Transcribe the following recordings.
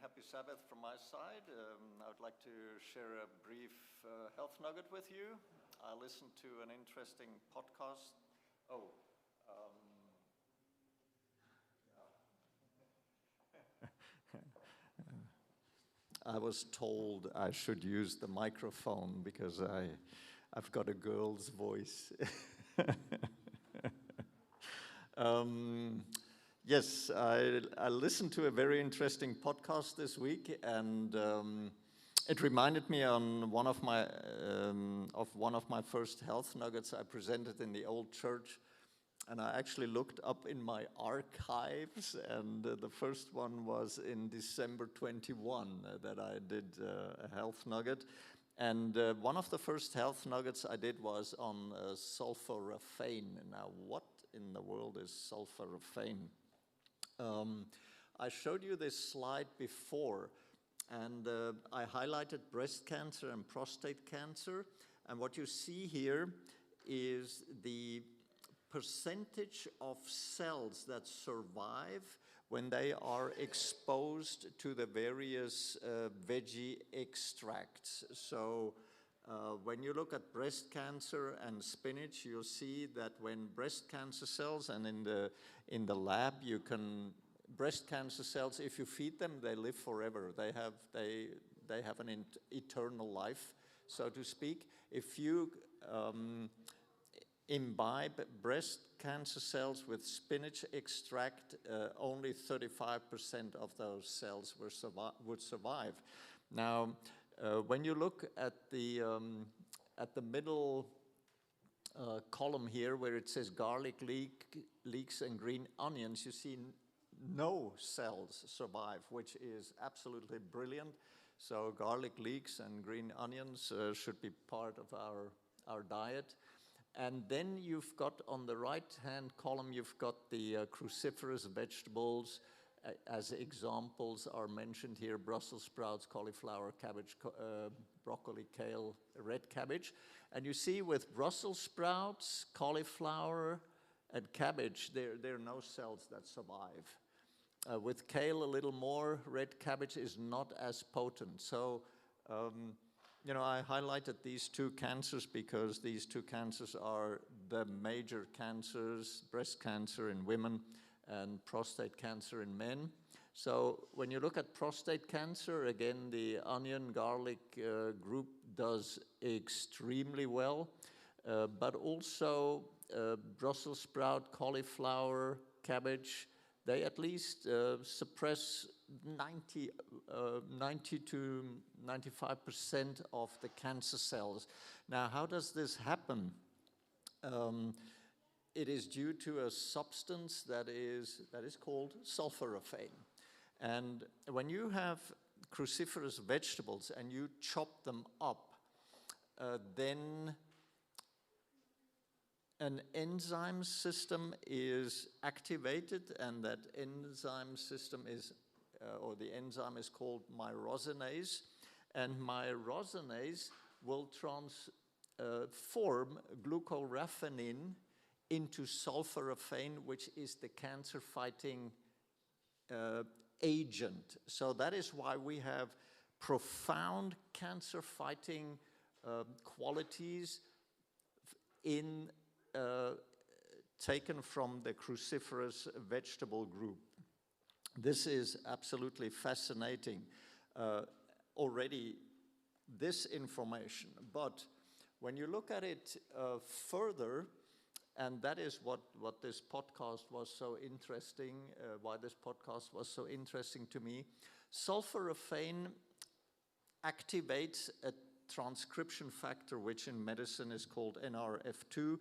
happy Sabbath from my side. I would like to share a brief health nugget with you. I listened to an interesting podcast. I was told I should use the microphone because I've got a girl's voice. Yes, I listened to a very interesting podcast this week, and it reminded me on one of my first health nuggets I presented in the old church. And I actually looked up in my archives, and the first one was in December 21 that I did a health nugget. And one of the first health nuggets I did was on sulphoraphane. Now, what in the world is sulphoraphane? I showed you this slide before, and I highlighted breast cancer and prostate cancer. And what you see here is the percentage of cells that survive when they are exposed to the various veggie extracts. So when you look at breast cancer and spinach, you'll see that when breast cancer cells, and in the lab you can, breast cancer cells, if you feed them, they live forever. They have an eternal life, so to speak. If you imbibe breast cancer cells with spinach extract, only 35% of those cells would survive. Now, when you look at the middle column here, where it says garlic leeks and green onions, you see no cells survive, which is absolutely brilliant. So garlic leeks and green onions should be part of our diet. And then you've got on the right-hand column, you've got the cruciferous vegetables. As examples are mentioned here: Brussels sprouts, cauliflower, cabbage, broccoli, kale, red cabbage. And you see with Brussels sprouts, cauliflower, and cabbage, there are no cells that survive. With kale, a little more. Red cabbage is not as potent. So, I highlighted these two cancers because these two cancers are the major cancers: breast cancer in women and prostate cancer in men. So when you look at prostate cancer, again, the onion, garlic group does extremely well, but also Brussels sprout, cauliflower, cabbage, they at least suppress 90 to 95% of the cancer cells. Now, how does this happen? It is due to a substance that is called sulphoraphane. And when you have cruciferous vegetables and you chop them up, then an enzyme system is activated, and that enzyme system is, the enzyme is called myrosinase, and myrosinase will transform glucoraphanin into sulphoraphane, which is the cancer-fighting agent. So that is why we have profound cancer-fighting qualities taken from the cruciferous vegetable group. This is absolutely fascinating. Already, this information, but when you look at it further, and that is what this podcast was so interesting, why this podcast was so interesting to me. Sulphoraphane activates a transcription factor, which in medicine is called NRF2.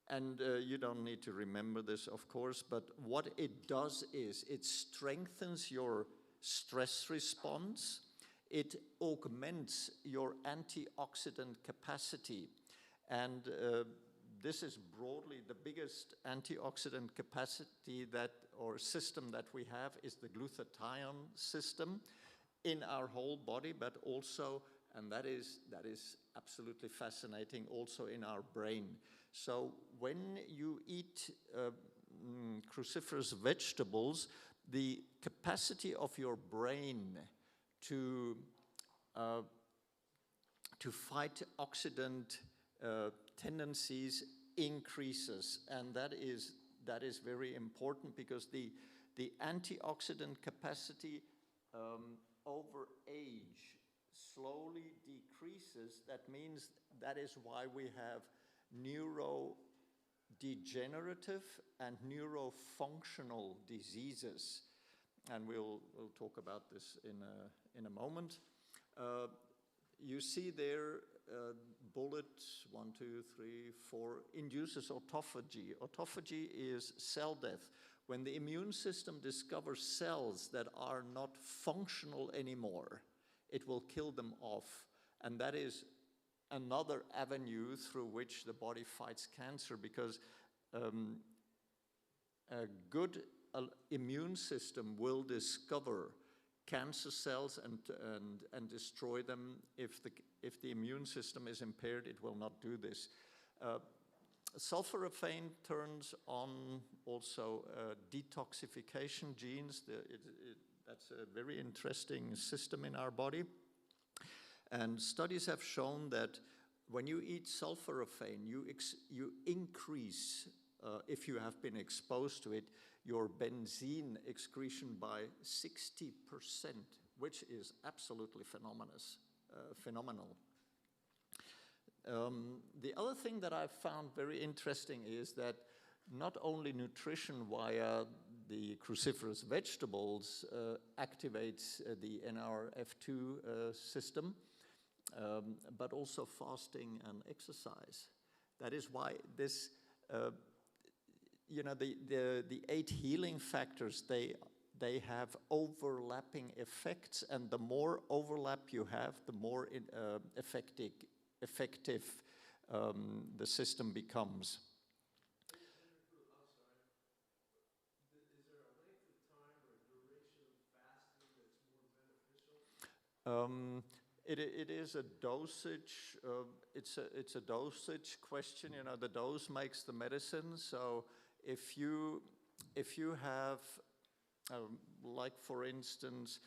And you don't need to remember this, of course, but what it does is it strengthens your stress response. It augments your antioxidant capacity. And this is broadly the biggest antioxidant capacity system that we have is the glutathione system in our whole body, but also, and that is absolutely fascinating, also in our brain. So when you eat cruciferous vegetables, the capacity of your brain to fight oxidant tendencies increases, and that is very important, because the antioxidant capacity over age slowly decreases. That means that is why we have neurodegenerative and neurofunctional diseases, and we'll talk about this in a moment. You see there bullet 1, 2, 3, 4 induces autophagy. Autophagy is cell death. When the immune system discovers cells that are not functional anymore, it will kill them off. And that is another avenue through which the body fights cancer, because a good immune system will discover cancer cells and destroy them. If the immune system is impaired, it will not do this. Sulphoraphane turns on also detoxification genes. That's a very interesting system in our body. And studies have shown that when you eat sulphoraphane, you increase, if you have been exposed to it, your benzene excretion by 60%, which is absolutely phenomenal. The other thing that I've found very interesting is that not only nutrition via the cruciferous vegetables activates the NRF2 system, but also fasting and exercise. That is why this, the 8 healing factors, they have overlapping effects, and the more overlap you have, the more effective the system becomes. It is a dosage. It's a dosage question. The dose makes the medicine. So if you have, like for instance,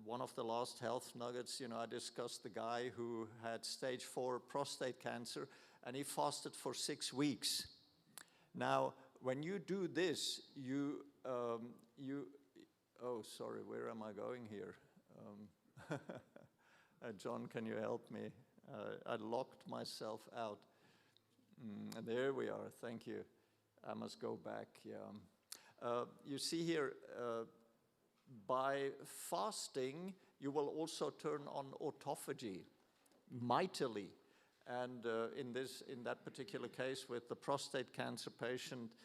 one of the last health nuggets, I discussed the guy who had stage 4 prostate cancer, and he fasted for 6 weeks. Now, when you do this, oh, sorry, where am I going here? John, can you help me? I locked myself out. There we are, thank you. I must go back, yeah. You see here, by fasting, you will also turn on autophagy mightily. And in that particular case with the prostate cancer patient,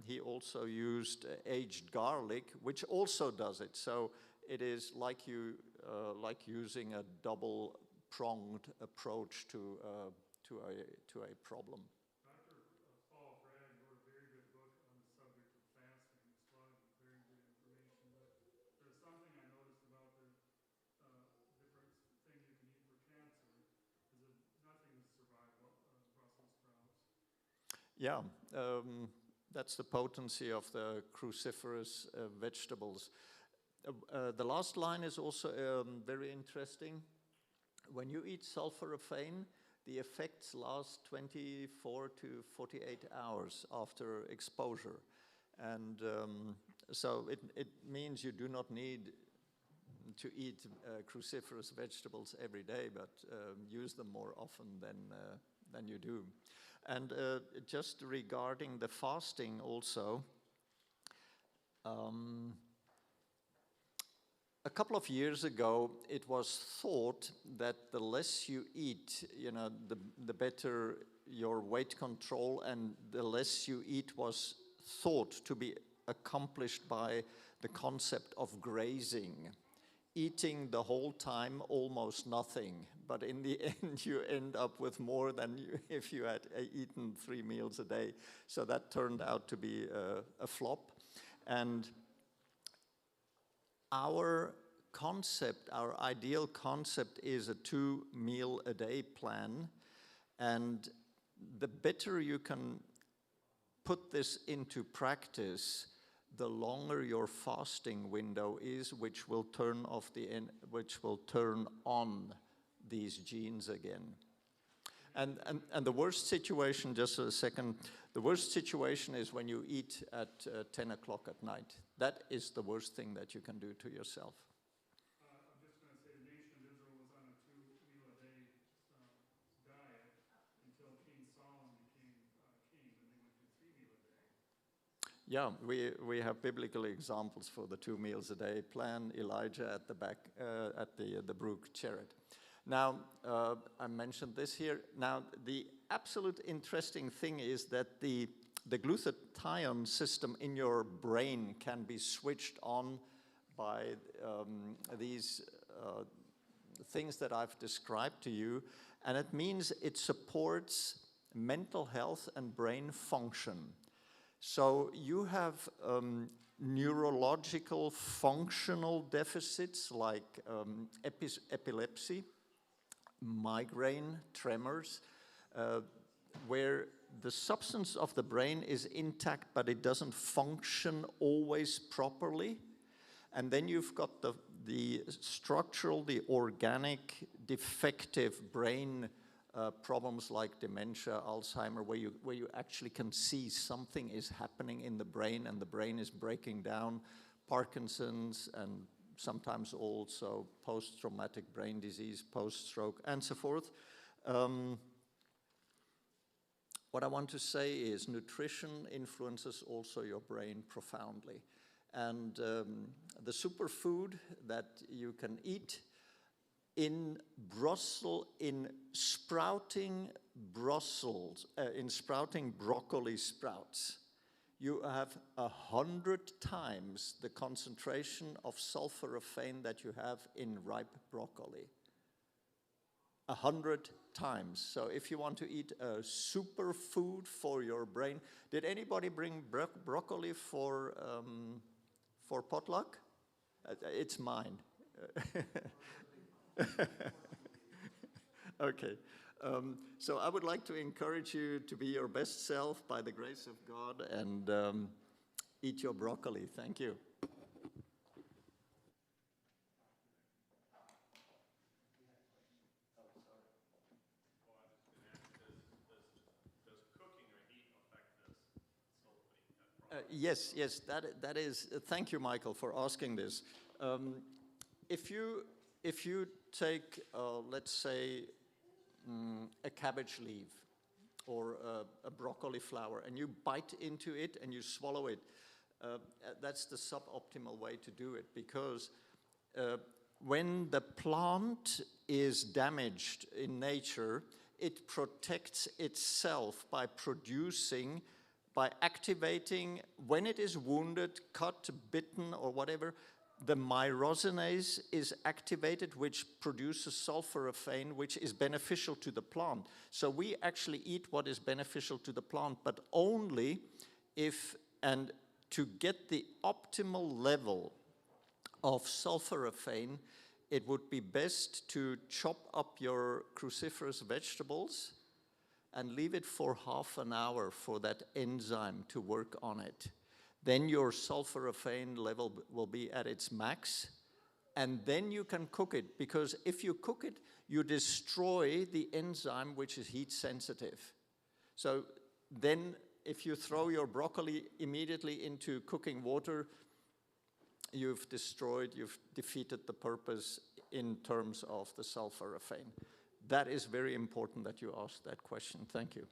he also used aged garlic, which also does it. So it is like using a double-pronged approach to a problem. Dr. Sulphoraphane wrote a very good book on the subject of fasting. It's a lot of very good information. But there's something I noticed about the different thing you can eat for cancer is that nothing has survived Brussels sprouts. Yeah. That's the potency of the cruciferous vegetables. The last line is also very interesting. When you eat sulphoraphane, the effects last 24 to 48 hours after exposure. And so it means you do not need to eat cruciferous vegetables every day, but use them more often than you do. And just regarding the fasting also, a couple of years ago, it was thought that the less you eat, the better your weight control, and the less you eat was thought to be accomplished by the concept of grazing. Eating the whole time, almost nothing. But in the end, you end up with more than if you had eaten 3 meals a day. So that turned out to be a flop. And our concept, our ideal concept, is a 2-meal-a-day plan. And the better you can put this into practice, the longer your fasting window is, which will turn on these genes again. And the worst situation, just a second, the worst situation is when you eat at 10 o'clock at night. That is the worst thing that you can do to yourself. I'm just going to say the nation of Israel was on a 2-meal-a-day diet until King Solomon became king, and they went to 3 meals a day. Yeah, we have biblical examples for the 2 meals a day plan. Elijah at the back, at the brook Cherith. Now, I mentioned this here. Now, the absolute interesting thing is that the glutathione system in your brain can be switched on by these things that I've described to you, and it means it supports mental health and brain function. So you have neurological functional deficits like epilepsy, migraine, tremors, where the substance of the brain is intact, but it doesn't function always properly. And then you've got the structural, the organic, defective brain problems like dementia, Alzheimer, where you actually can see something is happening in the brain and the brain is breaking down, Parkinson's, and sometimes also post-traumatic brain disease, post-stroke, and so forth. What I want to say is nutrition influences also your brain profoundly. And the superfood that you can eat in sprouting broccoli sprouts, you have 100 times the concentration of sulforaphane that you have in ripe broccoli. 100 times. So if you want to eat a superfood for your brain, did anybody bring broccoli for potluck? It's mine. Okay. So I would like to encourage you to be your best self by the grace of God and eat your broccoli. Thank you. Yes, that is. Thank you, Michael, for asking this. If you take, let's say, a cabbage leaf or a broccoli flower, and you bite into it and you swallow it, that's the suboptimal way to do it, because when the plant is damaged in nature, it protects itself by activating, when it is wounded, cut, bitten, or whatever, the myrosinase is activated, which produces sulforaphane, which is beneficial to the plant. So we actually eat what is beneficial to the plant, but only if, and to get the optimal level of sulforaphane, it would be best to chop up your cruciferous vegetables and leave it for half an hour for that enzyme to work on it. Then your sulforaphane level will be at its max, and then you can cook it, because if you cook it, you destroy the enzyme which is heat sensitive. So then if you throw your broccoli immediately into cooking water, you've defeated the purpose in terms of the sulforaphane. That is very important that you ask that question. Thank you.